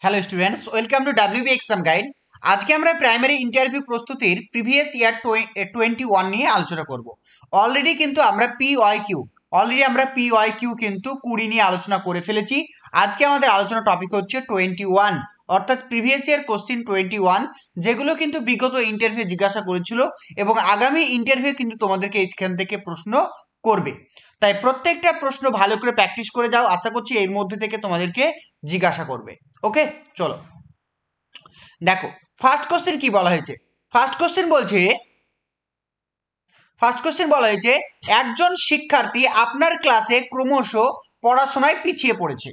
Hello students, welcome to WB exam guide. আজকে আমরা primary interview প্রস্তুতির প্রিভিয়াস ইয়ার 21 নিয়ে আলোচনা করব। অলরেডি কিন্তু আমরা পিওয়াই কিউ কিন্তু 20 নিয়ে আলোচনা করে ফেলেছি। আজকে আমাদের আলোচনা টপিক হচ্ছে 21, অর্থাৎ প্রিভিয়াস ইয়ার কোশ্চিন 21, যেগুলো কিন্তু বিগত ইন্টারভিউ জিজ্ঞাসা করেছিল এবং আগামী ইন্টারভিউ কিন্তু তোমাদেরকে এইখান থেকে প্রশ্ন করবে। তাই প্রত্যেকটা প্রশ্ন ভালো করে প্র্যাকটিস করে যাও, আশা করছি এর মধ্যে থেকে তোমাদেরকে জিজ্ঞাসা করবে। ওকে, চলো দেখো ফার্স্ট কোশ্চেন কি বলা হয়েছে। ফার্স্ট কোশ্চেন বলা হয়েছে একজন শিক্ষার্থী আপনার ক্লাসে ক্রমশ পড়াশোনায় পিছিয়ে পড়েছে,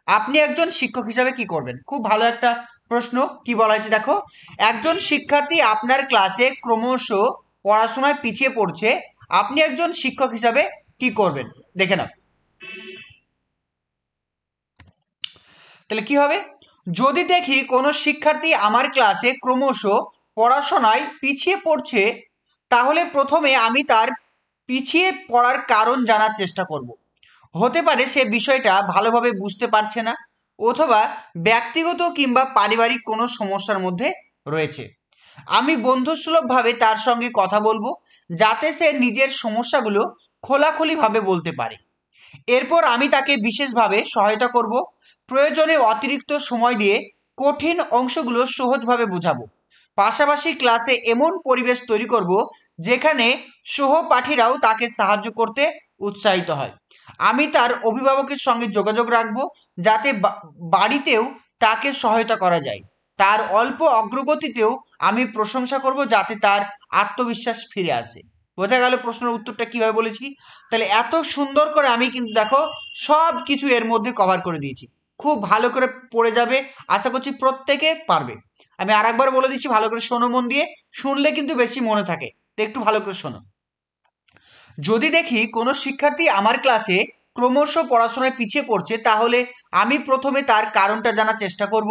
আপনি একজন শিক্ষক হিসাবে কি করবেন? খুব ভালো একটা প্রশ্ন। কি বলা হয়েছে দেখো, একজন শিক্ষার্থী আপনার ক্লাসে ক্রমশ পড়াশোনায় পিছিয়ে পড়ছে, আপনি একজন শিক্ষক হিসাবে কি করবেন? দেখে নাও তাহলে কি হবে। যদি দেখি কোনো শিক্ষার্থী আমার ক্লাসে ক্রমশ পড়াশোনায় পিছিয়ে পড়ছে, তাহলে প্রথমে আমি তার পিছিয়ে পড়ার কারণ জানার চেষ্টা করব। হতে পারে সে বিষয়টা ভালোভাবে বুঝতে পারছে না, অথবা ব্যক্তিগত কিংবা পারিবারিক কোনো সমস্যার মধ্যে রয়েছে। আমি বন্ধুসুলভভাবে তার সঙ্গে কথা বলবো, যাতে সে নিজের সমস্যাগুলো খোলাখুলিভাবে বলতে পারে। এরপর আমি তাকে বিশেষভাবে সহায়তা করব, প্রয়োজনে অতিরিক্ত সময় দিয়ে কঠিন অংশগুলো সহজভাবে বোঝাবো। পাশাপাশি ক্লাসে এমন পরিবেশ তৈরি করব যেখানে সহপাঠীরাও তাকে সাহায্য করতে উৎসাহিত হয়। আমি তার অভিভাবকের সঙ্গে যোগাযোগ রাখব, যাতে বাড়িতেও তাকে সহায়তা করা যায়। তার অল্প অগ্রগতিতেও আমি প্রশংসা করব, যাতে তার আত্মবিশ্বাস ফিরে আসে। বোঝা গেল প্রশ্নের উত্তরটা কিভাবে বলেছি? তাহলে এত সুন্দর করে আমি কিন্তু দেখো সব কিছু এর মধ্যে কভার করে দিয়েছি। খুব ভালো করে পড়ে যাবে, আশা করছি প্রত্যেকে পারবে। আমি আরেকবার বলে দিচ্ছি, ভালো করে শোনো, মন দিয়ে শুনলে কিন্তু বেশি মনে থাকে, তো একটু ভালো করে শোনো। যদি দেখি কোনো শিক্ষার্থী আমার ক্লাসে ক্রমশ পড়াশোনায় পিছিয়ে পড়ছে, তাহলে আমি প্রথমে তার কারণটা জানার চেষ্টা করব।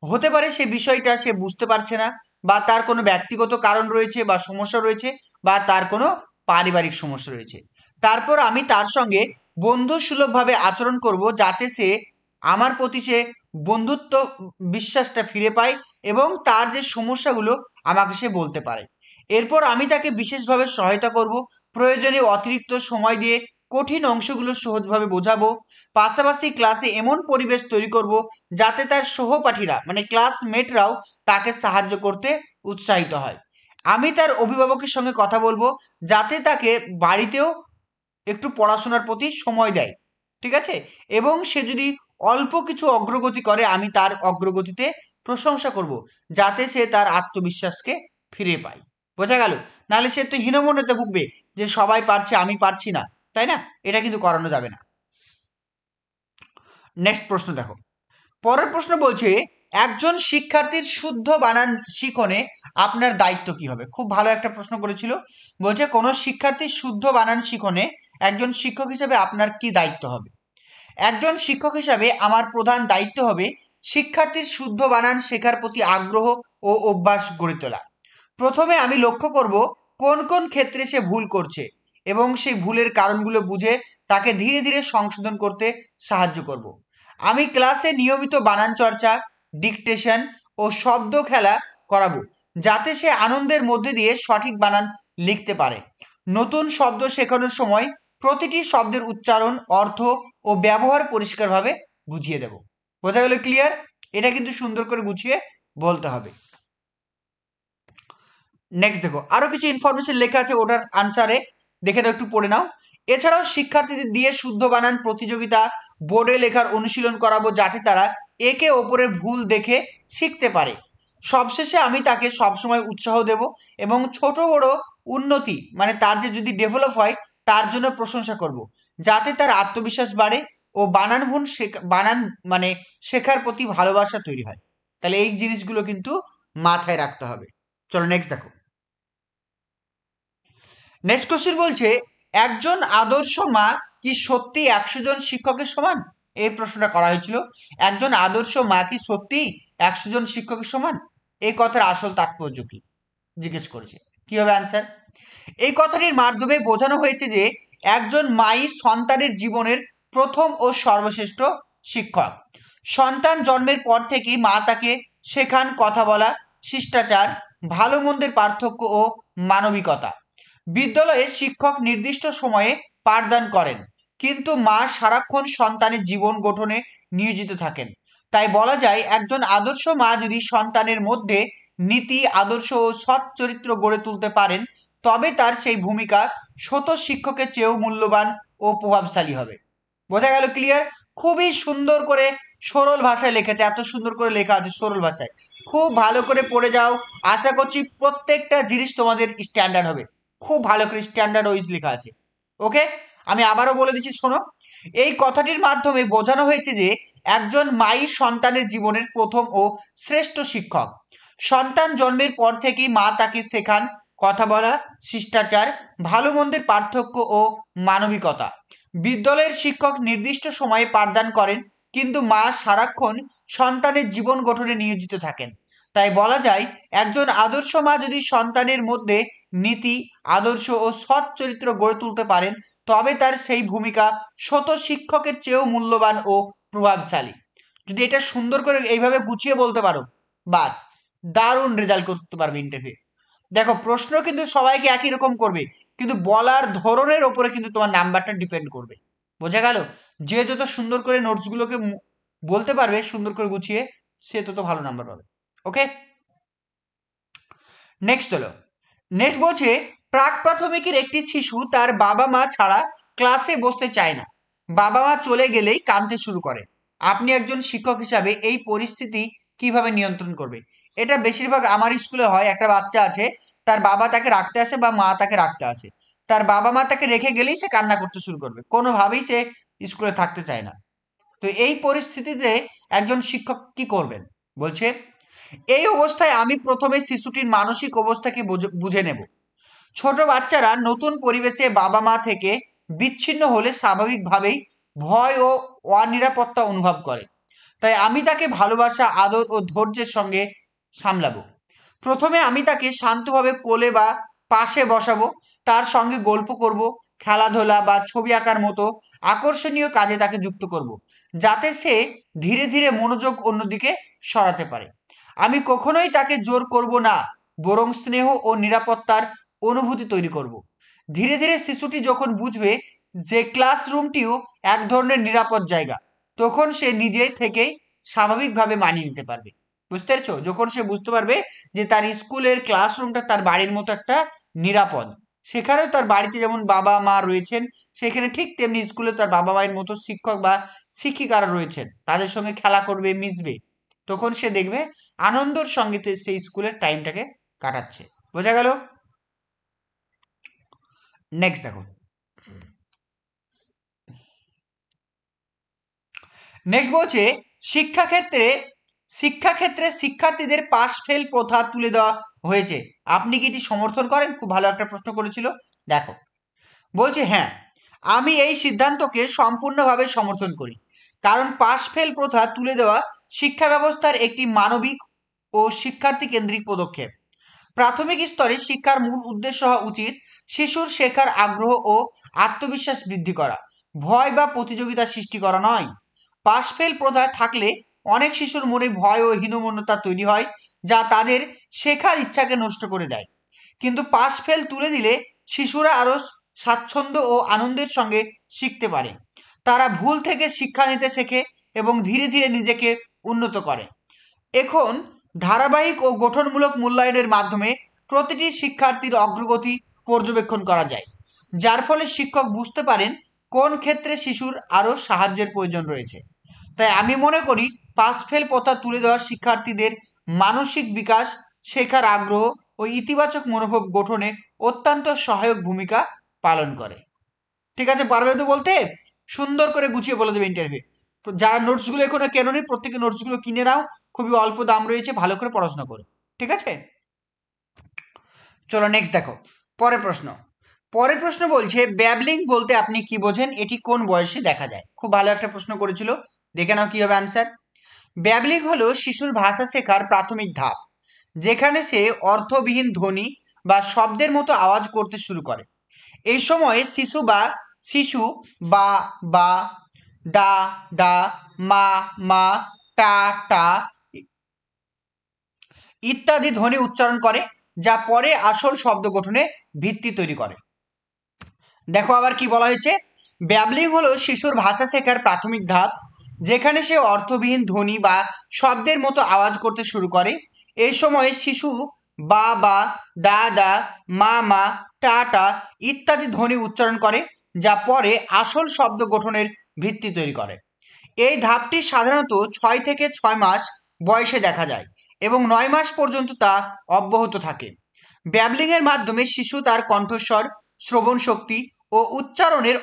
হতে পারে সে বিষয়টা সে বুঝতে পারছে না, বা তার কোনো ব্যক্তিগত কারণ রয়েছে বা সমস্যা রয়েছে, বা তার কোনো পারিবারিক সমস্যা রয়েছে। তারপর আমি তার সঙ্গে বন্ধুসুলভভাবে আচরণ করব, যাতে সে আমার প্রতি সে বন্ধুত্ব বিশ্বাসটা ফিরে পায় এবং তার যে সমস্যাগুলো আমাকে সে বলতে পারে। এরপর আমি তাকে বিশেষভাবে সহায়তা করব, প্রয়োজনে অতিরিক্ত সময় দিয়ে কঠিন অংশগুলো সহজভাবে বোঝাবো। পাশাপাশি ক্লাসে এমন পরিবেশ তৈরি করব যাতে তার সহপাঠীরা মানে ক্লাসমেটরাও তাকে সাহায্য করতে উৎসাহিত হয়। আমি তার অভিভাবকের সঙ্গে কথা বলবো, যাতে তাকে বাড়িতেও একটু পড়াশোনার প্রতি সময় দেয়, ঠিক আছে? এবং সে যদি অল্প কিছু অগ্রগতি করে, আমি তার অগ্রগতিতে প্রশংসা করব, যাতে সে তার আত্মবিশ্বাসকে ফিরে পায়। বোঝা গেল? নাহলে সে তো হীনমন্যতে ভুগবে যে সবাই পারছে আমি পারছি না, তাই না? এটা কিন্তু করানো যাবে না। নেক্সট প্রশ্ন দেখো, পরের প্রশ্ন বলছে একজন শিক্ষার্থীর শুদ্ধ বানান শিখনে আপনার দায়িত্ব কি হবে? খুব ভালো একটা প্রশ্ন করেছিল। বলছে কোনো শিক্ষার্থীর শুদ্ধ বানান শিখনে একজন শিক্ষক হিসেবে আপনার কি দায়িত্ব হবে? একজন শিক্ষক হিসাবে আমার প্রধান দায়িত্ব হবে শিক্ষার্থীর শুদ্ধ বানান শেখার প্রতি আগ্রহ ও অভ্যাস গড়ে তোলা। প্রথমে আমি লক্ষ্য করব কোন কোন ক্ষেত্রে সে ভুল করছে, এবং সেই ভুলের কারণগুলো বুঝে তাকে ধীরে ধীরে সংশোধন করতে সাহায্য করব। আমি ক্লাসে নিয়মিত বানান চর্চা, ডিকটেশন ও শব্দ খেলা করাবো, যাতে সে আনন্দের মধ্যে দিয়ে সঠিক বানান লিখতে পারে। নতুন শব্দ শেখানোর সময় প্রতিটি শব্দের উচ্চারণ, অর্থ ও ব্যবহার পরিষ্কারভাবে বুঝিয়ে দেব। বোঝা গেল? ক্লিয়ার? এটা কিন্তু সুন্দর করে গুছিয়ে বলতে হবে। নেক্সট দেখো, আরো কিছু ইনফরমেশন লেখা আছে, ওটার আনসারে দেখে নাও, একটু পড়ে নাও। এছাড়াও শিক্ষার্থীদের দিয়ে শুদ্ধ বানান প্রতিযোগিতা, বোর্ডে লেখার অনুশীলন করাবো, যাতে তারা একে অপরের ভুল দেখে শিখতে পারে। সবশেষে আমি তাকে সবসময় উৎসাহ দেব এবং ছোট বড় উন্নতি মানে তার যে যদি ডেভেলপ হয় তার জন্য প্রশংসা করব, যাতে তার আত্মবিশ্বাস বাড়ে ও বানান মানে শেখার প্রতি ভালোবাসা তৈরি হয়। তাহলে এই জিনিসগুলো কিন্তু মাথায় রাখতে হবে। চলো নেক্সট দেখো। নেক্সট কোশ্চেন বলছে একজন আদর্শ মা কি সত্যি 100 জন শিক্ষকের সমান? এই প্রশ্নটা করা হয়েছিল। একজন আদর্শ মা কি সত্যি 100 জন শিক্ষকের সমান? এই কথার আসল তাৎপর্য কি জিজ্ঞেস করেছে। কি হবে অ্যান্সার? এই কথাটির মাধ্যমে বোঝানো হয়েছে যে একজন মাই সন্তানের জীবনের প্রথম ও সর্বশ্রেষ্ঠ শিক্ষক। সন্তান জন্মের পর থেকেই মা তাকে শেখান কথা বলা, শিষ্টাচার, ভালো মন্দের পার্থক্য ও মানবিকতা। বিদ্যালয়ে শিক্ষক নির্দিষ্ট সময়ে পাঠদান করেন, কিন্তু মা সারাক্ষণ সন্তানের জীবন গঠনে নিয়োজিত থাকেন। তাই বলা যায় একজন আদর্শ মা যদি সন্তানের মধ্যে নীতি, আদর্শ ও সৎ চরিত্র গড়ে তুলতে পারেন, তবে তার সেই ভূমিকা শত শিক্ষকের চেয়েও মূল্যবান ও প্রভাবশালী হবে। বোঝা গেল? ক্লিয়ার? খুবই সুন্দর করে সরল ভাষায় লিখেছে, এত সুন্দর করে লেখা আছে সরল ভাষায়। খুব ভালো করে পড়ে যাও, আশা করছি প্রত্যেকটা জিনিস তোমাদের স্ট্যান্ডার্ড হবে। খুব ভালো করে স্ট্যান্ডার্ড ওয়াইজ লেখা আছে। ওকে, আমি আবারও বলে দিচ্ছি, শোনো। এই কথাটির মাধ্যমে বোঝানো হয়েছে যে একজন মাই সন্তানের জীবনের প্রথম ও শ্রেষ্ঠ শিক্ষক। সন্তান জন্মের পর থেকেই মা তাকে শেখান কথা বলা, শিষ্টাচার, ভালো মন্দের পার্থক্য ও মানবিকতা। বিদ্যালয়ের শিক্ষক নির্দিষ্ট সময়ে পাঠদান করেন, কিন্তু মা সারাক্ষণ সন্তানের জীবন গঠনে নিয়োজিত থাকেন। তাই বলা যায় একজন আদর্শ মা যদি সন্তানের মধ্যে নীতি, আদর্শ ও সৎ চরিত্র গড়ে তুলতে পারেন, তবে তার সেই ভূমিকা শত শিক্ষকের চেয়েও মূল্যবান ও প্রভাবশালী। যদি এটা সুন্দর করে এইভাবে গুছিয়ে বলতে পারো, বাস দারুণ রেজাল্ট করতে পারবে ইন্টারভিউ। দেখো, প্রশ্ন কিন্তু সবাইকে একই রকম করবে, কিন্তু বলার ধরনের ওপরে কিন্তু তোমার নাম্বারটা ডিপেন্ড করবে। বোঝা গেল? যে যত সুন্দর করে নোটসগুলোকে বলতে পারবে সুন্দর করে গুছিয়ে, সে তত ভালো নাম্বার পাবে। ওকে, নেক্সট বলছে প্রাক প্রাথমিকের একটি শিশু তার বাবা মা ছাড়া ক্লাসে বসতে চায় না। বাবা মা চলে গেলেই কাঁদতে শুরু করে। আপনি একজন শিক্ষক হিসাবে এই পরিস্থিতি কিভাবে নিয়ন্ত্রণ করবে? এটা বেশিরভাগ আমার স্কুলে হয়। একটা বাচ্চা আছে, তার বাবা তাকে রাখতে আসে বা মা তাকে রাখতে আসে, তার বাবা মা তাকে রেখে গেলেই সে কান্না করতে শুরু করবে, কোনোভাবেই সে স্কুলে থাকতে চায় না। তো এই পরিস্থিতিতে একজন শিক্ষক কি করবেন? বলছে, এই অবস্থায় আমি প্রথমে শিশুটির মানসিক অবস্থাকে বুঝে নেব। ছোট বাচ্চারা নতুন পরিবেশে বাবা মা থেকে বিচ্ছিন্ন হলে স্বাভাবিকভাবেই ভয় ও অনিরাপত্তা অনুভব করে। তাই আমি তাকে ভালোবাসা, আদর ও ধৈর্যের সঙ্গে সামলাবো। প্রথমে আমি তাকে শান্তভাবে কোলে বা পাশে বসাবো, তার সঙ্গে গল্প করব, খেলাধুলা বা ছবি আঁকার মতো আকর্ষণীয় কাজে তাকে যুক্ত করব, যাতে সে ধীরে ধীরে মনোযোগ অন্যদিকে সরাতে পারে। আমি কখনোই তাকে জোর করব না, বরং স্নেহ ও নিরাপত্তার অনুভূতি তৈরি করব। ধীরে ধীরে শিশুটি যখন বুঝবে যে ক্লাসরুমটিও এক ধরনের নিরাপদ জায়গা, তখন সে নিজে থেকেই স্বাভাবিকভাবে মানিয়ে নিতে পারবে। বুঝতে পেরেছো? যখন সে বুঝতে পারবে যে তার স্কুলের ক্লাসরুমটা তার বাড়ির মতো একটা নিরাপদ, সেখানেও তার বাড়িতে যেমন বাবা মা রয়েছেন, সেখানে ঠিক তেমনি স্কুলে তার বাবা মায়ের মতো শিক্ষক বা শিক্ষিকারা রয়েছেন, তাদের সঙ্গে খেলা করবে, মিশবে, তখন সে দেখবে আনন্দের সঙ্গে সেই স্কুলের টাইমটাকে কাটাচ্ছে। বোঝা গেল? নেক্সট দেখো, নেক্সট বলছে শিক্ষাক্ষেত্রে শিক্ষার্থীদের পাশ ফেল প্রথা তুলে দেওয়া হয়েছে। আপনি কি এটি সমর্থন করেন? খুব ভালো একটা প্রশ্ন করেছিল। দেখো, বলছে হ্যাঁ, আমি এই সিদ্ধান্তকে সম্পূর্ণভাবে সমর্থন করি। কারণ পাশ ফেল প্রথা তুলে দেওয়া শিক্ষা ব্যবস্থার একটি মানবিক ও শিক্ষার্থী কেন্দ্রিক পদক্ষেপ। প্রাথমিক স্তরে শিক্ষার মূল উদ্দেশ্য হওয়া উচিত শিশুর শেখার আগ্রহ ও আত্মবিশ্বাস বৃদ্ধি করা, ভয় বা প্রতিযোগিতা সৃষ্টি করা নয়। পাশ ফেল প্রথা থাকলে অনেক শিশুর মনে ভয় ও হীনমন্যতা তৈরি হয়, যা তাদের শেখার ইচ্ছাকে নষ্ট করে দেয়। কিন্তু পাশ ফেল তুলে দিলে শিশুরা আরও স্বাচ্ছন্দ্য ও আনন্দের সঙ্গে শিখতে পারে। তারা ভুল থেকে শিক্ষা নিতে শেখে এবং ধীরে ধীরে নিজেকে উন্নত করে। এখন ধারাবাহিক ও গঠনমূলক মূল্যায়নের মাধ্যমে প্রতিটি শিক্ষার্থীর অগ্রগতি পর্যবেক্ষণ করা যায়, যার ফলে শিক্ষক বুঝতে পারেন কোন ক্ষেত্রে শিশুর আরও সাহায্যের প্রয়োজন রয়েছে। তাই আমি মনে করি পাস ফেল প্রথা তুলে দেওয়া শিক্ষার্থীদের মানসিক বিকাশ, শেখার আগ্রহ ও ইতিবাচক মনোভাব গঠনে অত্যন্ত সহায়ক ভূমিকা পালন করে। ঠিক আছে, পারবে তো বলতে? সুন্দর করে গুছিয়ে বলে দেবে ইন্টারভিউ। যারা নোটসগুলো এখনো কেননি, প্রত্যেকে নোটসগুলো কিনে নাও, খুবই অল্প দাম রয়েছে, ভালো করে পড়াশোনা করো। ঠিক আছে, চলো নেক্সট দেখো। পরের প্রশ্ন বলছে ব্যাবলিং বলতে আপনি কি বোঝেন? এটি কোন বয়সে দেখা যায়? খুব ভালো একটা প্রশ্ন করেছিল, দেখে নাও কি হবে অ্যান্সার। ব্যাবলিং হলো শিশুর ভাষা শেখার প্রাথমিক ধাপ, যেখানে সে অর্থবিহীন ধ্বনি বা শব্দের মতো আওয়াজ করতে শুরু করে। এই সময়ে শিশু বা বা দা দা, মা মা, টা টা ইত্যাদি ধ্বনি উচ্চারণ করে, যা পরে আসল শব্দ গঠনের ভিত্তি তৈরি করে। দেখো আবার কি বলা হয়েছে, ব্যাবলিং হলো শিশুর ভাষা শেখার প্রাথমিক ধাপ, যেখানে সে অর্থবিহীন ধ্বনি বা শব্দের মতো আওয়াজ করতে শুরু করে। এই সময় শিশু বা বা, দা দা, মা মা, টা টা ইত্যাদি ধ্বনি উচ্চারণ করে, যা পরে আসল শব্দ গঠনের ভিত্তি তৈরি করে। এই ধাপটি সাধারণত 6 থেকে 6 মাস বয়সে দেখা যায় এবং 9 মাস পর্যন্ত তা অব্যাহত থাকে। ব্যাবলিংয়ের মাধ্যমে শিশু তার কণ্ঠস্বর, শ্রবণ শক্তি ও উচ্চারণের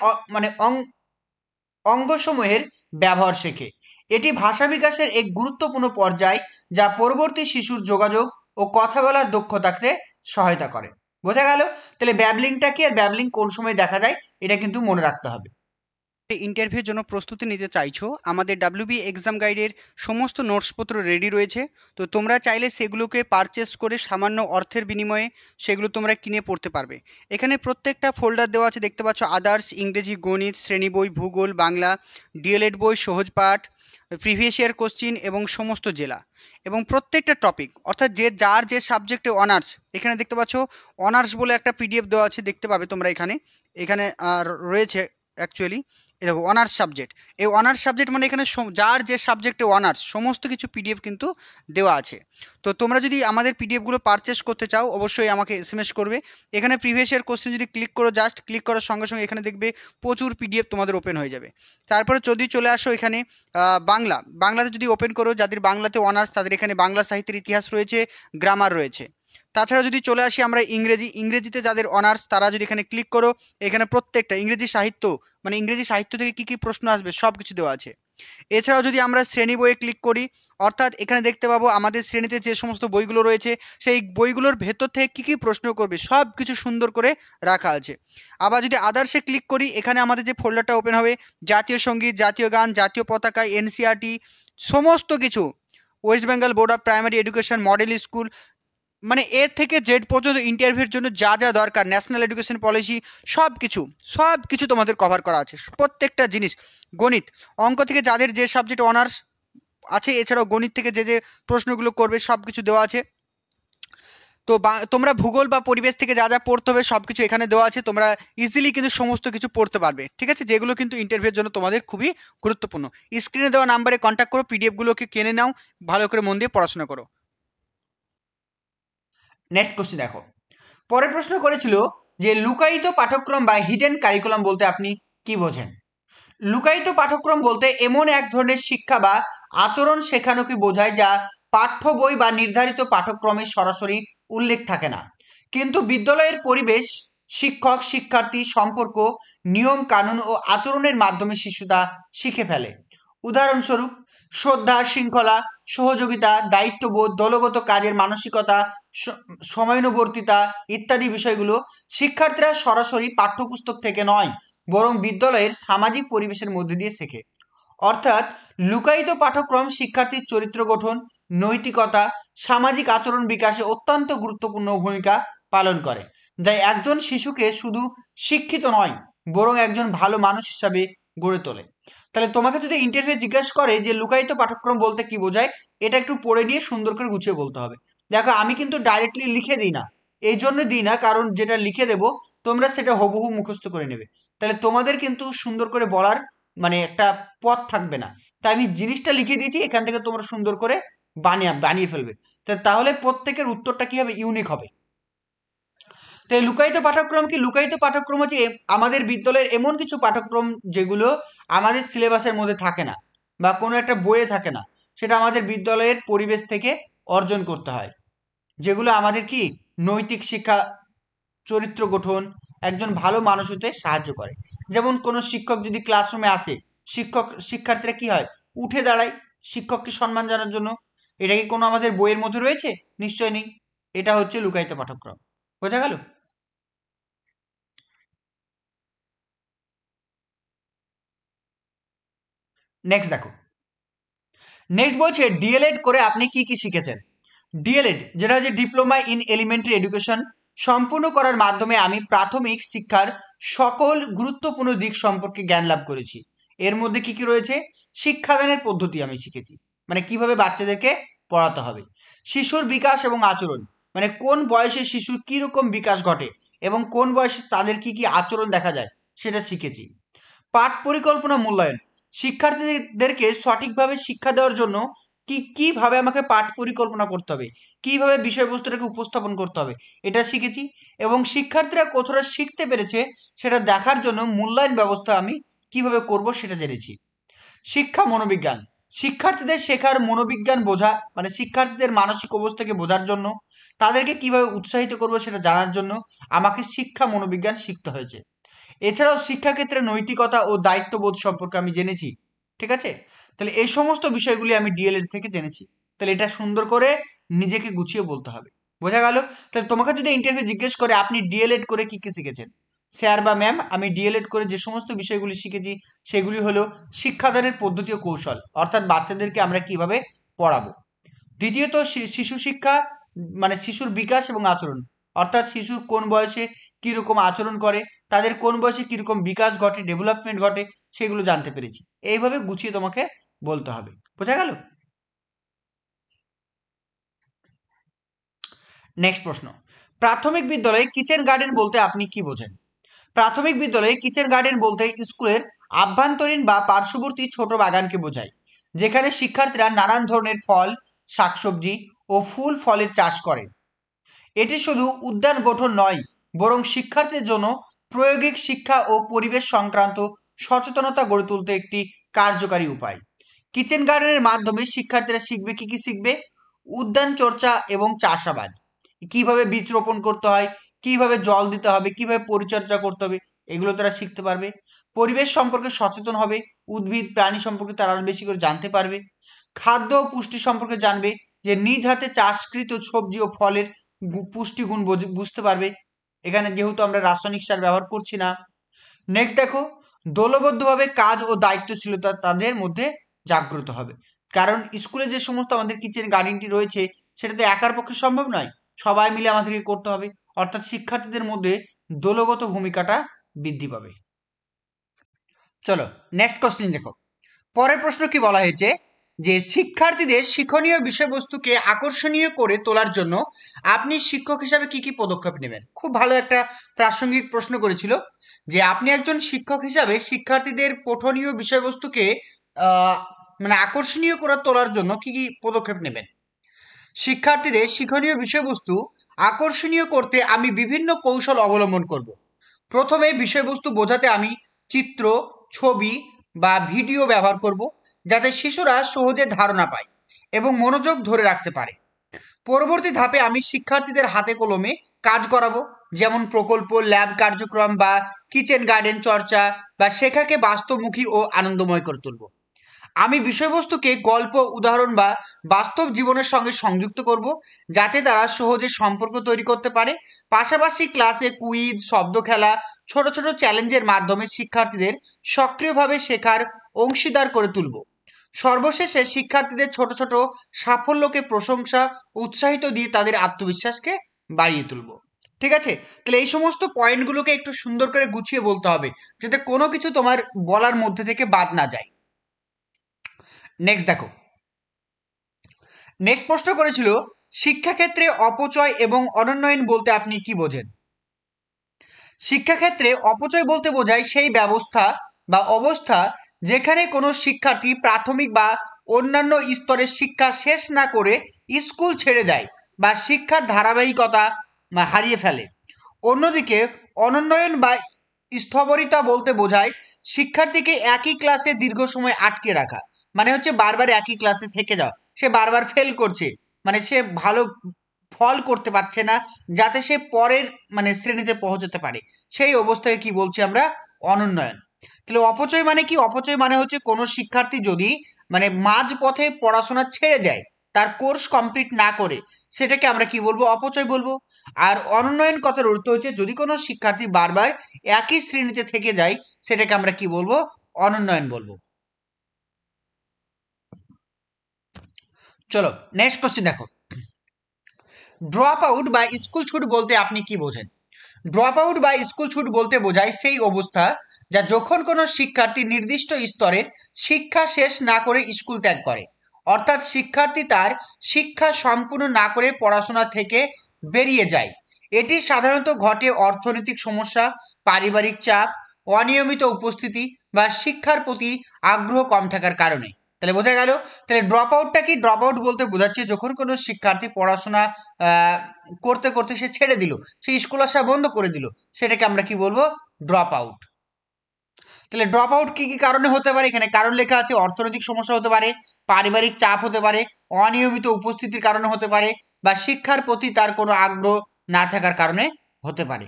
অঙ্গসমূহের ব্যবহার শেখে। এটি ভাষা বিকাশের এক গুরুত্বপূর্ণ পর্যায়, যা পরবর্তী শিশুর যোগাযোগ ও কথা বলার দক্ষতাকে সহায়তা করে। বোঝা গেল? তাহলে ব্যাবলিংটা কি আর ব্যাবলিং কোন সময় দেখা যায় এটা কিন্তু মনে রাখতে হবে। ইন্টারভিউর জন্য প্রস্তুতি নিতে চাইছো, আমাদের ডাব্লিউবি এক্সাম গাইডের সমস্ত নোটসপত্র রেডি রয়েছে। তো তোমরা চাইলে সেগুলোকে পারচেস করে সামান্য অর্থের বিনিময়ে সেগুলো তোমরা কিনে পড়তে পারবে। এখানে প্রত্যেকটা ফোল্ডার দেওয়া আছে, দেখতে পাচ্ছ আদার্স, ইংরেজি, গণিত, শ্রেণী বই, ভূগোল, বাংলা, ডিএলএড বই, সহজ পাঠ, প্রিভিয়াস ইয়ার কোশ্চিন এবং সমস্ত জেলা এবং প্রত্যেকটা টপিক, অর্থাৎ যার যে সাবজেক্টে অনার্স। এখানে দেখতে পাচ্ছ অনার্স বলে একটা পিডিএফ দেওয়া আছে, দেখতে পাবে তোমরা এখানে এখানে রয়েছে অ্যাকচুয়ালি। এই দেখো অনার্স সাবজেক্ট, এই অনার্স সাবজেক্ট মানে এখানে যার যে সাবজেক্টে অনার্স সমস্ত কিছু পিডিএফ কিন্তু দেওয়া আছে। তো তোমরা যদি আমাদের পিডিএফগুলো পারচেস করতে চাও অবশ্যই আমাকে এসএমএস করবে। এখানে প্রিভিয়াস ইয়ার কোশ্চেন যদি ক্লিক করো, জাস্ট ক্লিক করার সঙ্গে সঙ্গে এখানে দেখবে প্রচুর পিডিএফ তোমাদের ওপেন হয়ে যাবে। তারপরে যদি চলে আসো এখানে বাংলাতে যদি ওপেন করো, যাদের বাংলাতে অনার্স তাদের এখানে বাংলা সাহিত্যের ইতিহাস রয়েছে, গ্রামার রয়েছে। তাছাড়া যদি চলে আসি আমরা ইংরেজিতে যাদের অনার্স তারা যদি এখানে ক্লিক করো, এখানে প্রত্যেকটা ইংরেজি সাহিত্য মানে ইংরেজি সাহিত্য থেকে কী কী প্রশ্ন আসবে সব কিছু দেওয়া আছে। এছাড়াও যদি আমরা শ্রেণী বইয়ে ক্লিক করি, অর্থাৎ এখানে দেখতে পাবো আমাদের শ্রেণীতে যে সমস্ত বইগুলো রয়েছে সেই বইগুলোর ভেতর থেকে কী কী প্রশ্ন করবে সব কিছু সুন্দর করে রাখা আছে। আবার যদি আদার্সে ক্লিক করি, এখানে আমাদের যে ফোল্ডারটা ওপেন হবে, জাতীয় সঙ্গীত, জাতীয় গান, জাতীয় পতাকা, এনসিইআরটি সমস্ত কিছু, West Bengal board of primary education, model school, মানে এর থেকে জেড পর্যন্ত ইন্টারভিউর জন্য যা যা দরকার, ন্যাশনাল এডুকেশন পলিসি, সব কিছু তোমাদের কভার করা আছে প্রত্যেকটা জিনিস। গণিত, অঙ্ক থেকে যাদের যে সাবজেক্ট অনার্স আছে, এছাড়াও গণিত থেকে যে যে প্রশ্নগুলো করবে সব কিছু দেওয়া আছে। তো তোমরা ভূগোল বা পরিবেশ থেকে যা যা পড়তে হবে সব কিছু এখানে দেওয়া আছে, তোমরা ইজিলি কিন্তু সমস্ত কিছু পড়তে পারবে, ঠিক আছে, যেগুলো কিন্তু ইন্টারভিউর জন্য তোমাদের খুবই গুরুত্বপূর্ণ। স্ক্রিনে দেওয়া নাম্বারে কন্ট্যাক্ট করো, পিডিএফগুলোকে কিনে নাও, ভালো করে মন দিয়ে পড়াশোনা করো। নেক্সট কোশ্চেন দেখো, পরের প্রশ্ন করেছিল যে লুকায়িত পাঠ্যক্রম বা হিডেন কারিকুলাম বলতে আপনি কি বোঝেন? লুকায়িত পাঠ্যক্রম বলতে এমন এক ধরনের শিক্ষা বা আচরণ শেখানোকে বোঝায় যা পাঠ্য বই বা নির্ধারিত পাঠ্যক্রমে সরাসরি উল্লেখ থাকে না, কিন্তু বিদ্যালয়ের পরিবেশ, শিক্ষক শিক্ষার্থী সম্পর্ক, নিয়ম কানুন ও আচরণের মাধ্যমে শিশু তা শিখে ফেলে। উদাহরণস্বরূপ শ্রদ্ধা, শৃঙ্খলা, সহযোগিতা, দায়িত্ববোধ, দলগত কাজের মানসিকতা, সময়ানুবর্তিতা ইত্যাদি বিষয়গুলো শিক্ষার্থীরা সরাসরি পাঠ্যপুস্তক থেকে নয় বরং বিদ্যালয়ের সামাজিক পরিবেশের মধ্যে দিয়ে শেখে। অর্থাৎ লুকায়িত পাঠ্যক্রম শিক্ষার্থীর চরিত্র গঠন, নৈতিকতা, সামাজিক আচরণ বিকাশে অত্যন্ত গুরুত্বপূর্ণ ভূমিকা পালন করে, যা একজন শিশুকে শুধু শিক্ষিত নয় বরং একজন ভালো মানুষ হিসাবে গড়ে তোলে। তাহলে তোমাকে যদি ইন্টারভিউ জিজ্ঞাসা করে যে লুকায়িত পাঠ্যক্রম বলতে কি বোঝায়, এটা একটু পড়ে নিয়ে সুন্দর করে গুছিয়ে বলতে হবে। দেখো আমি কিন্তু ডাইরেক্টলি লিখে দিই না, এই জন্য দিই না কারণ যেটা লিখে দেবো তোমরা সেটা হুবহু মুখস্থ করে নেবে, তাহলে তোমাদের কিন্তু সুন্দর করে বলার মানে একটা পথ থাকবে না। তাই আমি জিনিসটা লিখে দিয়েছি, এখান থেকে তোমরা সুন্দর করে বানিয়ে ফেলবে, তাহলে প্রত্যেকের উত্তরটা কি হবে, ইউনিক হবে। তো এই লুকায়িত পাঠ্যক্রম কি? লুকায়িত পাঠ্যক্রম হচ্ছে আমাদের বিদ্যালয়ের এমন কিছু পাঠ্যক্রম যেগুলো আমাদের সিলেবাসের মধ্যে থাকে না বা কোনো একটা বইয়ে থাকে না, সেটা আমাদের বিদ্যালয়ের পরিবেশ থেকে অর্জন করতে হয়, যেগুলো আমাদের কি নৈতিক শিক্ষা, চরিত্র গঠন, একজন ভালো মানুষ হতে সাহায্য করে। যেমন কোনো শিক্ষক যদি ক্লাসরুমে আসে, শিক্ষার্থীরা কি হয়, উঠে দাঁড়ায় শিক্ষককে সম্মান জানার জন্য। এটা কি কোনো আমাদের বইয়ের মধ্যে রয়েছে? নিশ্চয় নেই। এটা হচ্ছে লুকায়িত পাঠ্যক্রম। বোঝা গেল? নেক্সট দেখো, নেক্সট বলছে ডিএলএড করে আপনি কি কি শিখেছেন? ডিএলএড যেটা হচ্ছে ডিপ্লোমা ইন এলিমেন্টারি এডুকেশন সম্পূর্ণ করার মাধ্যমে আমি প্রাথমিক শিক্ষার সকল গুরুত্বপূর্ণ দিক সম্পর্কে জ্ঞান লাভ করেছি এর মধ্যে কি কি রয়েছে? শিক্ষাদানের পদ্ধতি আমি শিখেছি, মানে কিভাবে বাচ্চাদেরকে পড়াতে হবে। শিশুর বিকাশ এবং আচরণ, মানে কোন বয়সে শিশুর কি রকম বিকাশ ঘটে এবং কোন বয়সে তাদের কি কি আচরণ দেখা যায় সেটা শিখেছি। পাঠ পরিকল্পনা মূল্যায়ন, শিক্ষার্থীদেরকে সঠিকভাবে শিক্ষা দেওয়ার জন্য কিভাবে আমাকে পাঠ পরিকল্পনা করতে হবে, কিভাবে বিষয়বস্তুটাকে উপস্থাপন করতে হবে, এটা শিখেছি। এবং শিক্ষার্থীরা কতটা শিখতে পেরেছে সেটা দেখার জন্য মূল্যায়ন ব্যবস্থা আমি কিভাবে করব সেটা জেনেছি। শিক্ষা মনোবিজ্ঞান, শিক্ষার্থীদের শেখার মনোবিজ্ঞান বোঝা, মানে শিক্ষার্থীদের মানসিক অবস্থাকে বোঝার জন্য, তাদেরকে কিভাবে উৎসাহিত করব সেটা জানার জন্য আমাকে শিক্ষা মনোবিজ্ঞান শিখতে হয়েছে। এছাড়াও শিক্ষাক্ষেত্রে নৈতিকতা ও দায়িত্ববোধ সম্পর্কে আমি জেনেছি। ঠিক আছে, তাহলে এই সমস্ত বিষয়গুলি আমি ডিএলএড থেকে জেনেছি। তাহলে এটা সুন্দর করে নিজেকে গুছিয়ে বলতে হবে। বোঝা গেল? তাহলে তোমাকে যদি ইন্টারভিউ জিজ্ঞেস করে আপনি ডিএলএড করে কি কি শিখেছেন, স্যার বা ম্যাম আমি ডিএলএড করে যে সমস্ত বিষয়গুলি শিখেছি সেগুলি হলো শিক্ষাদানের পদ্ধতি ও কৌশল, অর্থাৎ বাচ্চাদেরকে আমরা কিভাবে পড়াবো। দ্বিতীয়ত শিশু শিক্ষা, মানে শিশুর বিকাশ এবং আচরণ, অর্থাৎ শিশুর কোন বয়সে কীরকম আচরণ করে, তাদের কোন বয়সে কীরকম বিকাশ ঘটে, ডেভেলপমেন্ট ঘটে, সেগুলো জানতে পেরেছি। এইভাবে গুছিয়ে তোমাকে বলতে হবে। বোঝা গেল? নেক্সট প্রশ্ন, প্রাথমিক বিদ্যালয়ে কিচেন গার্ডেন বলতে আপনি কি বোঝেন? প্রাথমিক বিদ্যালয়ে কিচেন গার্ডেন বলতে স্কুলের আভ্যন্তরীণ বা পার্শ্ববর্তী ছোট বাগানকে বোঝায়, যেখানে শিক্ষার্থীরা নানান ধরনের ফল, শাকসবজি ও ফুল ফলের চাষ করে। এটি শুধু উদ্যান গঠন নয়, বরং শিক্ষার্থীদের জন্য প্রায়োগিক শিক্ষা ও পরিবেশ সংক্রান্ত সচেতনতা গড়ে তুলতে একটি কার্যকারী উপায়। কিচেন গার্ডেনের মাধ্যমে শিক্ষার্থীরা শিখবে কি কি শিখবে? উদ্যান চর্চা এবং চাষাবাদ, কিভাবে বীজ রোপণ করতে হয়, কিভাবে জল দিতে হবে, কিভাবে পরিচর্যা করতে হবে, এগুলো তারা শিখতে পারবে। পরিবেশ সম্পর্কে সচেতন হবে, উদ্ভিদ প্রাণী সম্পর্কে তারা আরো বেশি করে জানতে পারবে। খাদ্য ও পুষ্টি সম্পর্কে জানবে, যে নিজ হাতে চাষকৃত সবজি ও ফলের পুষ্টিগুণ বুঝতে পারবে, এখানে যেহেতু আমরা রাসায়নিক সার ব্যবহার করছি না। নেক্সট দেখো, দলবদ্ধভাবে কাজ ও দায়িত্বশীলতা তাদের মধ্যে জাগ্রত হবে, কারণ স্কুলে যে সমস্ত আমাদের কিচেন গার্ডেনটি রয়েছে সেটা তো একার পক্ষে সম্ভব নয়, সবাই মিলে আমাদেরকে করতে হবে, অর্থাৎ শিক্ষার্থীদের মধ্যে দলগত ভূমিকাটা বৃদ্ধি পাবে। চলো নেক্সট কোশ্চেন দেখো। পরের প্রশ্ন কি বলা হয়েছে, যে শিক্ষার্থীদের শিক্ষণীয় বিষয়বস্তুকে আকর্ষণীয় করে তোলার জন্য আপনি শিক্ষক হিসাবে কি কি পদক্ষেপ নেবেন? খুব ভালো একটা প্রাসঙ্গিক প্রশ্ন করেছিল, যে আপনি একজন শিক্ষক হিসাবে শিক্ষার্থীদের পঠনীয় বিষয়বস্তুকে আহ, মানে আকর্ষণীয় করে তোলার জন্য কি কি পদক্ষেপ নেবেন। শিক্ষার্থীদের শিক্ষণীয় বিষয়বস্তু আকর্ষণীয় করতে আমি বিভিন্ন কৌশল অবলম্বন করব। প্রথমে বিষয়বস্তু বোঝাতে আমি চিত্র, ছবি বা ভিডিও ব্যবহার করব, যাতে শিশুরা সহজে ধারণা পায় এবং মনোযোগ ধরে রাখতে পারে। পরবর্তী ধাপে আমি শিক্ষার্থীদের হাতে কলমে কাজ করাবো, যেমন প্রকল্প, ল্যাব কার্যক্রম বা কিচেন গার্ডেন চর্চা, বা শেখাকে বাস্তবমুখী ও আনন্দময় করে তুলব। আমি বিষয়বস্তুকে গল্প, উদাহরণ বা বাস্তব জীবনের সঙ্গে সংযুক্ত করব, যাতে তারা সহজে সম্পর্ক তৈরি করতে পারে। পাশাপাশি ক্লাসে কুইজ, শব্দ খেলা, ছোট ছোট চ্যালেঞ্জের মাধ্যমে শিক্ষার্থীদের সক্রিয়ভাবে শেখার অংশীদার করে তুলব। সর্বশেষে শিক্ষার্থীদের ছোট ছোট সাফল্যকে প্রশংসা, উৎসাহিত দিয়ে তাদের আত্মবিশ্বাসকে বাড়িয়ে তুলব। ঠিক আছে, তাহলে এই সমস্ত পয়েন্টগুলোকে একটু সুন্দর করে গুছিয়ে বলতে হবে, যাতে কোনো কিছু তোমার বলার মধ্যে থেকে বাদ না যায়। নেক্সট দেখো, নেক্সট প্রশ্ন করেছিল, শিক্ষাক্ষেত্রে অপচয় এবং অনুন্নয়ন বলতে আপনি কি বোঝেন? শিক্ষাক্ষেত্রে অপচয় বলতে বোঝায় সেই ব্যবস্থা বা অবস্থা যেখানে কোনো শিক্ষার্থী প্রাথমিক বা অন্যান্য স্তরের শিক্ষা শেষ না করে স্কুল ছেড়ে দেয় বা শিক্ষার ধারাবাহিকতা হারিয়ে ফেলে। অন্যদিকে অনুন্নয়ন বা স্থবিরতা বলতে বোঝায় শিক্ষার্থীকে একই ক্লাসে দীর্ঘ সময় আটকে রাখা, মানে হচ্ছে বারবার একই ক্লাসে থেকে যাওয়া, সে বারবার ফেল করছে, মানে সে ভালো ফল করতে পারছে না, যাতে সে পরের মানে শ্রেণীতে পৌঁছতে পারে, সেই অবস্থায় কি বলছি আমরা? অনুন্নয়ন। তাহলে অপচয় মানে কি? অপচয় মানে হচ্ছে কোনো শিক্ষার্থী যদি মানে মাঝ পথে পড়াশোনা ছেড়ে দেয়, তার কোর্স কমপ্লিট না করে, সেটাকে আমরা কি বলবো? অপচয় বলবো। আর অনুন্নয়ন কথার অর্থ হচ্ছে যদি কোনো শিক্ষার্থী বারবার একই শ্রেণীতে থেকে যায়, সেটাকে আমরা কি বলবো? অনুন্নয়ন বলবো। চলো নেক্সট কোশ্চেন দেখো, ড্রপ আউট বা স্কুল ছুট বলতে আপনি কি বোঝেন? ড্রপ আউট বা স্কুল ছুট বলতে বোঝায় সেই অবস্থা যা যখন কোনো শিক্ষার্থী নির্দিষ্ট স্তরের শিক্ষা শেষ না করে স্কুল ত্যাগ করে, অর্থাৎ শিক্ষার্থী তার শিক্ষা সম্পূর্ণ না করে পড়াশোনা থেকে বেরিয়ে যায়। এটি সাধারণত ঘটে অর্থনৈতিক সমস্যা, পারিবারিক চাপ, অনিয়মিত উপস্থিতি বা শিক্ষার প্রতি আগ্রহ কম থাকার কারণে। তাহলে বোঝা গেল। তাহলে ড্রপ আউটটা কি? ড্রপ আউট বলতে বোঝাচ্ছে যখন কোনো শিক্ষার্থী পড়াশোনা করতে করতে সে ছেড়ে দিল, সে স্কুল আসা বন্ধ করে দিল, সেটাকে আমরা কি বলবো? Drop out. তাহলে ড্রপ আউট কি কি কারণে হতে পারে? এখানে কারণ লেখা আছে। অর্থনৈতিক সমস্যা হতে পারে, পারিবারিক চাপ হতে পারে, অনিয়মিত উপস্থিতির কারণে হতে পারে, বা শিক্ষার প্রতি তার কোনো আগ্রহ না থাকার কারণে হতে পারে।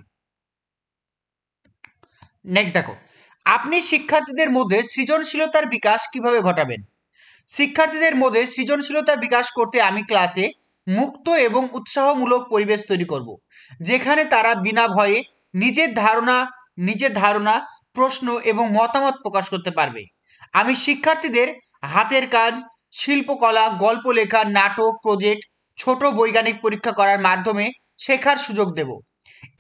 নেক্সট দেখো, আপনি শিক্ষার্থীদের মধ্যে সৃজনশীলতার বিকাশ কিভাবে ঘটাবেন? শিক্ষার্থীদের মধ্যে সৃজনশীলতা বিকাশ করতে আমি ক্লাসে মুক্ত এবং উৎসাহমূলক পরিবেশ তৈরি করব, যেখানে তারা বিনা ভয়ে নিজের ধারণা, প্রশ্ন এবং মতামত প্রকাশ করতে পারবে। আমি শিক্ষার্থীদের হাতের কাজ, শিল্পকলা, গল্প লেখা, নাটক, প্রজেক্ট, ছোট বৈজ্ঞানিক পরীক্ষা করার মাধ্যমে শেখার সুযোগ দেব।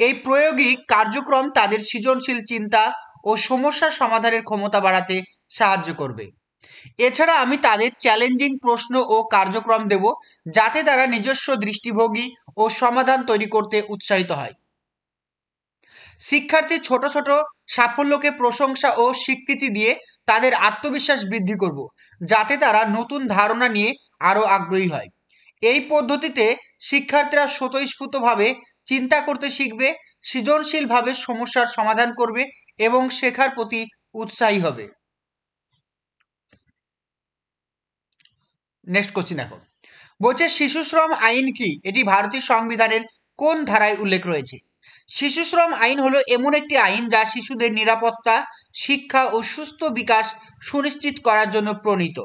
এই প্রায়োগিক কার্যক্রম তাদের সৃজনশীল চিন্তা ও সমস্যা সমাধানের ক্ষমতা বাড়াতে সাহায্য করবে। এছাড়া আমি তাদের চ্যালেঞ্জিং প্রশ্ন ও কার্যক্রম দেব, যাতে তারা নিজস্ব দৃষ্টিভঙ্গি ও সমাধান তৈরি করতে উৎসাহিত হয়। শিক্ষার্থীর ছোট ছোট সাফল্যকে প্রশংসা ও স্বীকৃতি দিয়ে তাদের আত্মবিশ্বাস বৃদ্ধি করব, যাতে তারা নতুন ধারণা নিয়ে আরও আগ্রহী হয়। এই পদ্ধতিতে শিক্ষার্থীরা স্বতঃস্ফূর্তভাবে চিন্তা করতে শিখবে, সৃজনশীলভাবে সমস্যার সমাধান করবে এবং শেখার প্রতি উৎসাহী হবে। নেক্সট কোশ্চিন দেখো, বলছে শিশুশ্রম আইন কি? এটি ভারতীয় সংবিধানের কোন ধারায় উল্লেখ রয়েছে? শিশুশ্রম আইন হলো এমন একটি আইন যা শিশুদের নিরাপত্তা, শিক্ষা ও সুস্থ বিকাশ সুনিশ্চিত করার জন্য প্রণীত।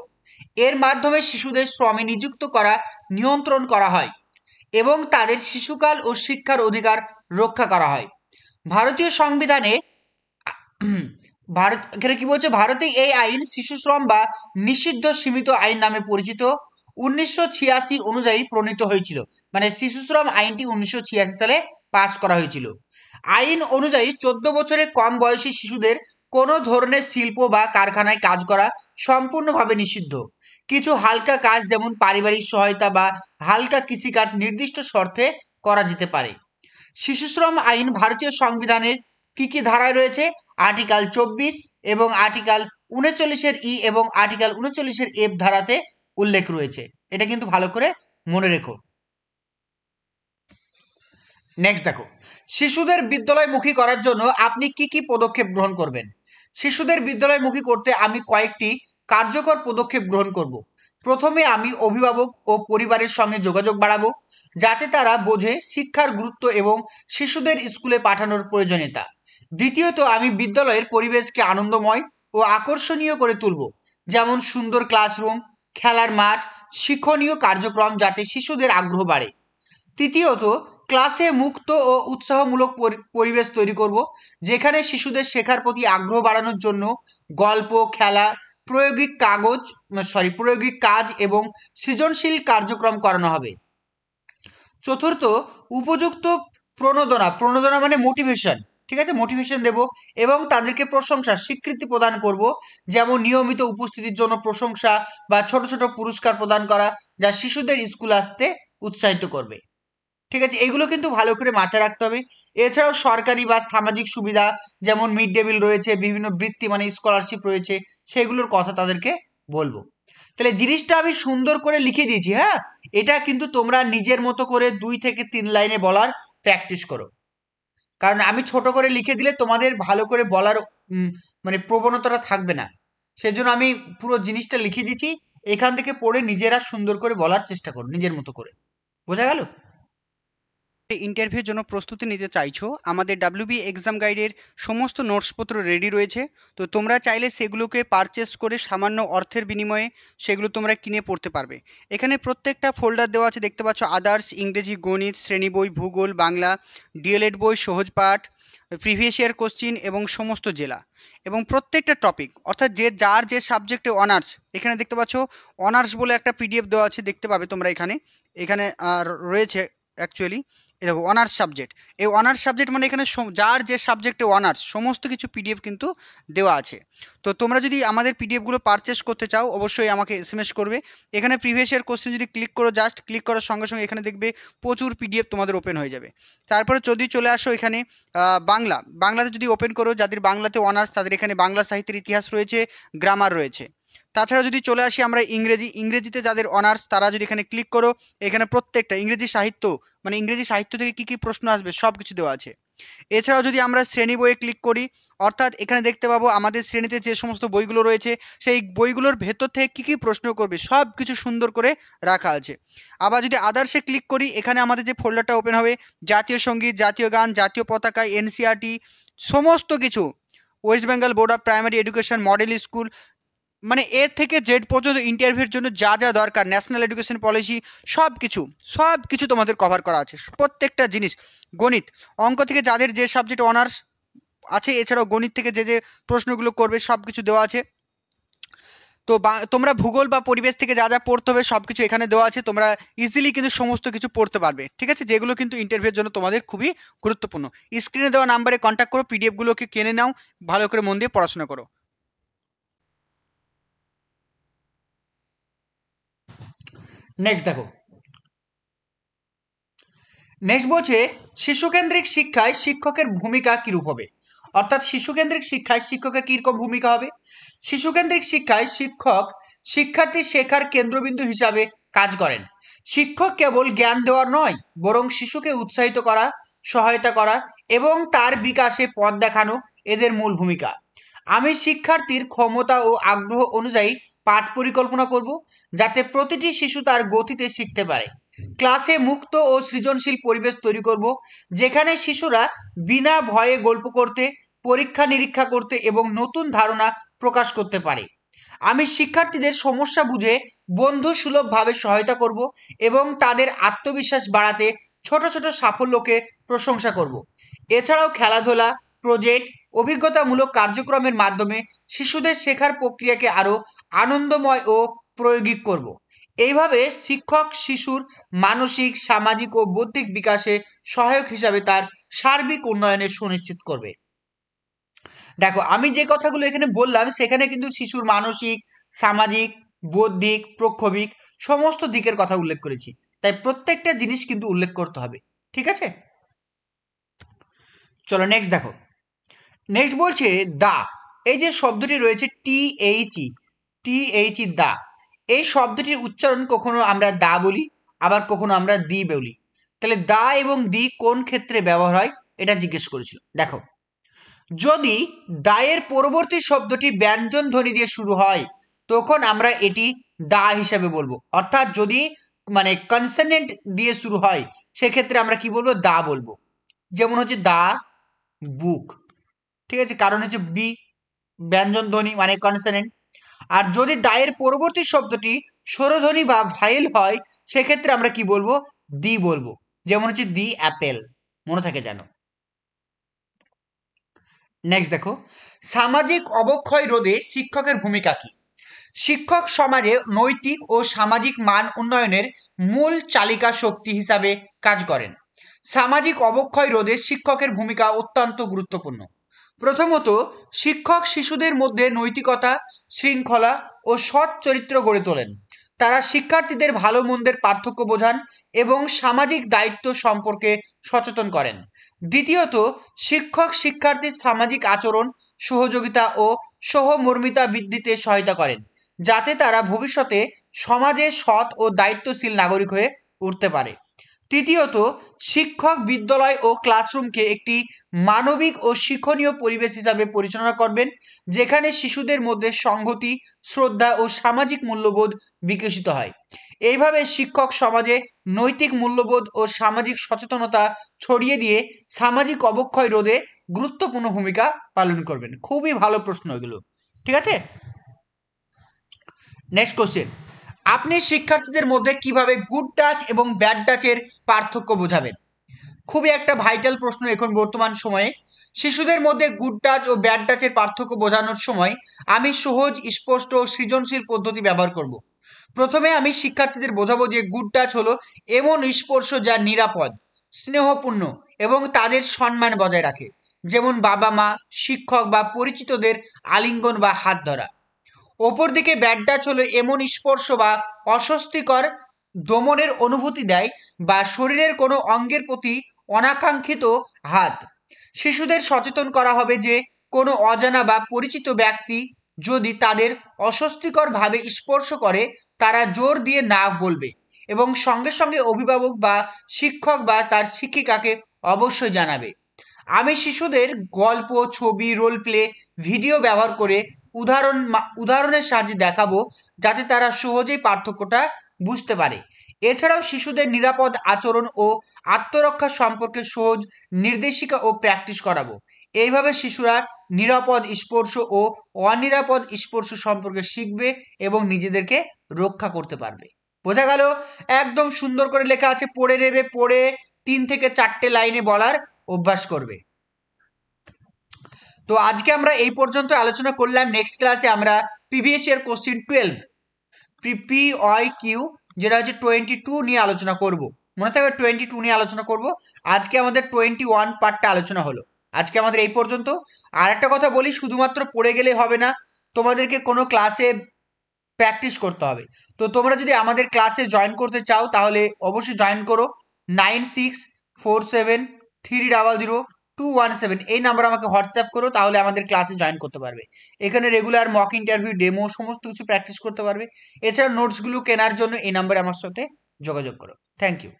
এর মাধ্যমে শিশুদের শ্রমে নিযুক্ত করা নিয়ন্ত্রণ করা হয় এবং তাদের শিশুকাল ও শিক্ষার অধিকার রক্ষা করা হয়। ভারতীয় সংবিধানে এখানে কি বলছে? ভারতে এই আইন শিশুশ্রম বা নিষিদ্ধ সীমিত আইন নামে পরিচিত। 1986 অনুযায়ী প্রণীত হয়েছিল, মানে শিশুশ্রম আইনটি 1986 সালে পাস করা হয়েছিল। আইন অনুযায়ী 14 বছরের কম বয়সী শিশুদের কোনো ধরনের শিল্প বা কারখানায় কাজ করা সম্পূর্ণভাবে নিষিদ্ধ। কিছু হালকা কাজ যেমন পারিবারিক সহায়তা বা হালকা কৃষিকাজ নির্দিষ্ট শর্তে করা যেতে পারে। শিশুশ্রম আইন ভারতীয় সংবিধানের কি কি ধারায় রয়েছে? আর্টিকেল 24 এবং আর্টিকেল 39-এর ই এবং আর্টিকেল 39-এর এফ ধারাতে উল্লেখ রয়েছে। এটা কিন্তু ভালো করে মনে রেখো। নেক্সট দেখো, শিশুদের বিদ্যালয়মুখী করার জন্য আপনি কি কি পদক্ষেপ গ্রহণ করবেন? শিশুদের বিদ্যালয়মুখী করতে আমি কয়েকটি কার্যকর পদক্ষেপ গ্রহণ করব। প্রথমে আমি অভিভাবক ও পরিবারের সঙ্গে যোগাযোগ বাড়াবো, যাতে তারা বোঝে শিক্ষার গুরুত্ব এবং শিশুদের স্কুলে পাঠানোর প্রয়োজনীয়তা। দ্বিতীয়ত, আমি বিদ্যালয়ের পরিবেশকে আনন্দময় ও আকর্ষণীয় করে তুলব, যেমন সুন্দর ক্লাসরুম, খেলার মাঠ, শিক্ষণীয় কার্যক্রম, যাতে শিশুদের আগ্রহ বাড়ে। তৃতীয়ত, ক্লাসে মুক্ত ও উৎসাহমূলক পরিবেশ তৈরি করব, যেখানে শিশুদের শেখার প্রতি আগ্রহ বাড়ানোর জন্য গল্প, খেলা, প্রায়োগিক কাজ এবং সৃজনশীল কার্যক্রম করানো হবে। চতুর্থ, উপযুক্ত প্রণোদনা মানে মোটিভেশন, ঠিক আছে, মোটিভেশন দেব এবং তাদেরকে প্রশংসা, স্বীকৃতি প্রদান করব, যেমন নিয়মিত উপস্থিতির জন্য প্রশংসা বা ছোট ছোট পুরস্কার প্রদান করা, যা শিশুদের স্কুলে আসতে উৎসাহিত করবে। ঠিক আছে, এগুলো কিন্তু ভালো করে মাথায় রাখতে হবে। এছাড়াও সরকারি বা সামাজিক সুবিধা যেমন মিড ডে মিল রয়েছে, বিভিন্ন বৃত্তি মানে স্কলারশিপ রয়েছে, সেগুলোর কথা তাদেরকে বলবো। তাহলে জিনিসটা আমি সুন্দর করে লিখে দিয়েছি। হ্যাঁ, এটা কিন্তু তোমরা নিজের মতো করে 2 থেকে 3 লাইনে বলার প্র্যাকটিস করো, কারণ আমি ছোট করে লিখে দিলে তোমাদের ভালো করে বলার মানে প্রবণতাটা থাকবে না। সেজন্য আমি পুরো জিনিসটা লিখে দিয়েছি, এখান থেকে পড়ে নিজেরা সুন্দর করে বলার চেষ্টা করো নিজের মতো করে। বোঝা গেল? ইন্টারভিউর জন্য প্রস্তুতি নিতে চাইছো, আমাদের ডাব্লিউবি এক্সাম গাইডের সমস্ত নোটসপত্র রেডি রয়েছে। তো তোমরা চাইলে সেগুলোকে পারচেস করে সামান্য অর্থের বিনিময়ে সেগুলো তোমরা কিনে পড়তে পারবে। এখানে প্রত্যেকটা ফোল্ডার দেওয়া আছে, দেখতে পাচ্ছ। আদার্স, ইংরেজি, গণিত, শ্রেণী বই, ভূগোল, বাংলা, ডিএলএড বই, সহজ পাঠ, প্রিভিয়াস ইয়ার কোশ্চিন এবং সমস্ত জেলা এবং প্রত্যেকটা টপিক, অর্থাৎ যার যে সাবজেক্টে অনার্স। এখানে দেখতে পাচ্ছ অনার্স বলে একটা পিডিএফ দেওয়া আছে, দেখতে পাবে তোমরা। এখানে রয়েছে অ্যাকচুয়ালি দেখো অনার্স সাবজেক্ট, এই অনার্স সাবজেক্ট মানে এখানে যার যে সাবজেক্টে অনার্স সমস্ত কিছু পিডিএফ কিন্তু দেওয়া আছে। তো তোমরা যদি আমাদের পিডিএফগুলো পারচেস করতে চাও অবশ্যই আমাকে এসএমএস করবে। এখানে প্রিভিয়াস ইয়ার কোশ্চেন যদি ক্লিক করো, জাস্ট ক্লিক করার সঙ্গে সঙ্গে এখানে দেখবে প্রচুর পিডিএফ তোমাদের ওপেন হয়ে যাবে। তারপরে যদি চলে আসো এখানে বাংলাতে যদি ওপেন করো, যাদের বাংলাতে অনার্স তাদের এখানে বাংলা সাহিত্যের ইতিহাস রয়েছে, গ্রামার রয়েছে। তাছাড়া যদি চলে আসি আমরা ইংরেজিতে যাদের অনার্স তারা যদি এখানে ক্লিক করো, এখানে প্রত্যেকটা ইংরেজি সাহিত্য মানে ইংরেজি সাহিত্য থেকে কী কী প্রশ্ন আসবে সব কিছু দেওয়া আছে। এছাড়াও যদি আমরা শ্রেণী বইয়ে ক্লিক করি, অর্থাৎ এখানে দেখতে পাবো আমাদের শ্রেণীতে যে সমস্ত বইগুলো রয়েছে সেই বইগুলোর ভেতর থেকে কী কী প্রশ্ন করবে সব কিছু সুন্দর করে রাখা আছে। আবার যদি আদার্সে ক্লিক করি, এখানে আমাদের যে ফোল্ডারটা ওপেন হবে জাতীয় সঙ্গীত, জাতীয় গান, জাতীয় পতাকা, এনসিইআরটি সমস্ত কিছু, West Bengal board of primary education, model school, মানে এর থেকে জেড পর্যন্ত ইন্টারভিউর জন্য যা যা দরকার, ন্যাশনাল এডুকেশন পলিসি সব কিছু তোমাদের কভার করা আছে, প্রত্যেকটা জিনিস। গণিত অঙ্ক থেকে যাদের যে সাবজেক্ট অনার্স আছে, এছাড়াও গণিত থেকে যে প্রশ্নগুলো করবে সব কিছু দেওয়া আছে। তো তোমরা ভূগোল বা পরিবেশ থেকে যা যা পড়তে হবে সব কিছু এখানে দেওয়া আছে, তোমরা ইজিলি কিন্তু সমস্ত কিছু পড়তে পারবে, ঠিক আছে, যেগুলো কিন্তু ইন্টারভিউর জন্য তোমাদের খুবই গুরুত্বপূর্ণ। স্ক্রিনে দেওয়া নাম্বারে কন্ট্যাক্ট করো, পিডিএফগুলোকে কিনে নাও, ভালো করে মন দিয়ে পড়াশোনা করো। নেক্সট দেখো, নেক্সট বলছে শিশুকেন্দ্রিক শিক্ষায় শিক্ষকের ভূমিকা কিরূপ হবে। অর্থাৎ শিশুকেন্দ্রিক শিক্ষায় শিক্ষকের কীরকম ভূমিকা হবে। শিশুকেন্দ্রিক শিক্ষায় শিক্ষক শিক্ষার্থীর শেখার কেন্দ্রবিন্দু হিসাবে কাজ করেন। শিক্ষক কেবল জ্ঞান দেওয়ার নয়, বরং শিশুকে উৎসাহিত করা, সহায়তা করা এবং তার বিকাশে পথ দেখানো এদের মূল ভূমিকা। আমি শিক্ষার্থীর ক্ষমতা ও আগ্রহ অনুযায়ী পাঠ পরিকল্পনা করব, যাতে প্রতিটি শিশু তার গতিতে শিখতে পারে। ক্লাসে মুক্ত ও সৃজনশীল পরিবেশ তৈরি করব, যেখানে শিশুরা বিনা ভয়ে গল্প করতে, পরীক্ষা নিরীক্ষা করতে এবং নতুন ধারণা প্রকাশ করতে পারে। আমি শিক্ষার্থীদের সমস্যা বুঝে বন্ধুসুলভভাবে সহায়তা করব এবং তাদের আত্মবিশ্বাস বাড়াতে ছোট ছোট সাফল্যকে প্রশংসা করব। এছাড়াও খেলাধুলা, প্রজেক্ট, অভিজ্ঞতামূলক কার্যক্রমের মাধ্যমে শিশুদের শেখার প্রক্রিয়াকে আরও আনন্দময় ও প্রায়োগিক করব। এইভাবে শিক্ষক শিশুর মানসিক, সামাজিক ও বৌদ্ধিক বিকাশে সহায়ক হিসাবে তার সার্বিক উন্নয়নে সুনিশ্চিত করবে। দেখো, আমি যে কথাগুলো এখানে বললাম সেখানে কিন্তু শিশুর মানসিক, সামাজিক, বৌদ্ধিক, প্রক্ষোভিক সমস্ত দিকের কথা উল্লেখ করেছি, তাই প্রত্যেকটা জিনিস কিন্তু উল্লেখ করতে হবে, ঠিক আছে। চলো নেক্সট দেখো, নেক্সট বলছে দা। এই যে শব্দটি রয়েছে টি এইচ ই দা, এই শব্দটির উচ্চারণ কখনো আমরা দা বলি, আবার কখনো আমরা দি বলি। তাহলে দা এবং দি কোন ক্ষেত্রে ব্যবহার হয় এটা জিজ্ঞেস করেছিল। দেখো, যদি দায়ের পরবর্তী শব্দটি ব্যঞ্জন ধ্বনি দিয়ে শুরু হয় তখন আমরা এটি দা হিসাবে বলবো। অর্থাৎ যদি মানে কনসোনেন্ট দিয়ে শুরু হয় সেক্ষেত্রে আমরা কি বলবো, দা বলবো। যেমন হচ্ছে দা বুক, ঠিক আছে, কারণ হচ্ছে বি ব্যঞ্জন ধ্বনি মানে কনসোনেন্ট। আর যদি দায়ের পরবর্তী শব্দটি স্বরধ্বনি বা ভাইল হয় সেক্ষেত্রে আমরা কি বলবো, দি বলবো। যেমন হচ্ছে দি অ্যাপেল, মনে থাকে যেন। নেক্সট দেখো, সামাজিক অবক্ষয় রোধে শিক্ষকের ভূমিকা কি। শিক্ষক সমাজে নৈতিক ও সামাজিক মান উন্নয়নের মূল চালিকা শক্তি হিসাবে কাজ করেন। সামাজিক অবক্ষয় রোধে শিক্ষকের ভূমিকা অত্যন্ত গুরুত্বপূর্ণ। প্রথমত, শিক্ষক শিশুদের মধ্যে নৈতিকতা, শৃঙ্খলা ও সৎ চরিত্র গড়ে তোলেন। তারা শিক্ষার্থীদের ভালো মন্দের পার্থক্য বোঝান এবং সামাজিক দায়িত্ব সম্পর্কে সচেতন করেন। দ্বিতীয়ত, শিক্ষক শিক্ষার্থীর সামাজিক আচরণ, সহযোগিতা ও সহমর্মিতা বৃদ্ধিতে সহায়তা করেন, যাতে তারা ভবিষ্যতে সমাজে সৎ ও দায়িত্বশীল নাগরিক হয়ে উঠতে পারে। তৃতীয়ত, শিক্ষক বিদ্যালয় ও ক্লাসরুমকে একটি মানবিক ও শিক্ষণীয় পরিবেশ হিসাবে পরিচালনা করবেন, যেখানে শিশুদের মধ্যে সংহতি, শ্রদ্ধা ও সামাজিক মূল্যবোধ বিকশিত হয়। এইভাবে শিক্ষক সমাজে নৈতিক মূল্যবোধ ও সামাজিক সচেতনতা ছড়িয়ে দিয়ে সামাজিক অবক্ষয় রোধে গুরুত্বপূর্ণ ভূমিকা পালন করবেন। খুবই ভালো প্রশ্ন এগুলো, ঠিক আছে। নেক্সট কোশ্চেন, আপনি শিক্ষার্থীদের মধ্যে কিভাবে গুড টাচ এবং ব্যাড টাচের পার্থক্য বোঝাবেন। খুবই একটা ভাইটাল প্রশ্ন এখন বর্তমান সময়ে। শিশুদের মধ্যে গুড টাচ ও ব্যাড টাচের পার্থক্য বোঝানোর সময় আমি সহজ, স্পষ্ট ও সৃজনশীল পদ্ধতি ব্যবহার করব। প্রথমে আমি শিক্ষার্থীদের বোঝাবো যে গুড টাচ হলো এমন স্পর্শ যা নিরাপদ, স্নেহপূর্ণ এবং তাদের সম্মান বজায় রাখে, যেমন বাবা মা, শিক্ষক বা পরিচিতদের আলিঙ্গন বা হাত ধরা। অপরদিকে ব্যাড টাচ হলো এমন স্পর্শ বা অস্বস্তিকর দমনের অনুভূতি দেয় বা শরীরের কোনো অঙ্গের প্রতি অনাকাঙ্ক্ষিত হাত। শিশুদের সচেতন করা হবে যে কোনো অজানা বা পরিচিত ব্যক্তি যদি তাদের অস্বস্তিকরভাবে স্পর্শ করে, তারা জোর দিয়ে না বলবে এবং সঙ্গে সঙ্গে অভিভাবক বা শিক্ষক বা তার শিক্ষিকাকে অবশ্যই জানাবে। আমি শিশুদের গল্প, ছবি, রোল প্লে, ভিডিও ব্যবহার করে উদাহরণের সাহায্যে দেখাবো, যাতে তারা সহজেই পার্থক্যটা বুঝতে পারে। এছাড়াও শিশুদের নিরাপদ আচরণ ও আত্মরক্ষা সম্পর্কে সহজ নির্দেশিকা ও প্র্যাকটিস করাবো। এইভাবে শিশুরা নিরাপদ স্পর্শ ও অনিরাপদ স্পর্শ সম্পর্কে শিখবে এবং নিজেদেরকে রক্ষা করতে পারবে। বোঝা গেল? একদম সুন্দর করে লেখা আছে, পড়ে নেবে, পড়ে 3 থেকে 4টে লাইনে বলার অভ্যাস করবে। তো আজকে আমরা এই পর্যন্ত আলোচনা করলাম। নেক্সট ক্লাসে আমরা প্রিভিয়াস ইয়ার কোশ্চিন 12 PPIQ যেটা হচ্ছে 22 নিয়ে আলোচনা করব। মনে থাকবে 22 নিয়ে আলোচনা করব। আজকে আমাদের 21 পার্টটা আলোচনা হলো। আজকে আমাদের এই পর্যন্ত। আর একটা কথা বলি, শুধুমাত্র পড়ে গেলে হবে না, তোমাদেরকে কোনো ক্লাসে প্র্যাকটিস করতে হবে। তো তোমরা যদি আমাদের ক্লাসে জয়েন করতে চাও তাহলে অবশ্যই জয়েন করো। 9647300217 এই নাম্বার আমাকে হোয়াটসঅ্যাপ করো, তাহলে আমাদের ক্লাসে জয়েন করতে পারবে। এখানে রেগুলার মক ইন্টারভিউ, ডেমো সমস্ত কিছু প্র্যাকটিস করতে পারবে। এছাড়া নোটসগুলো কেনার জন্য এই নাম্বারে আমার সাথে যোগাযোগ করো। Thank you.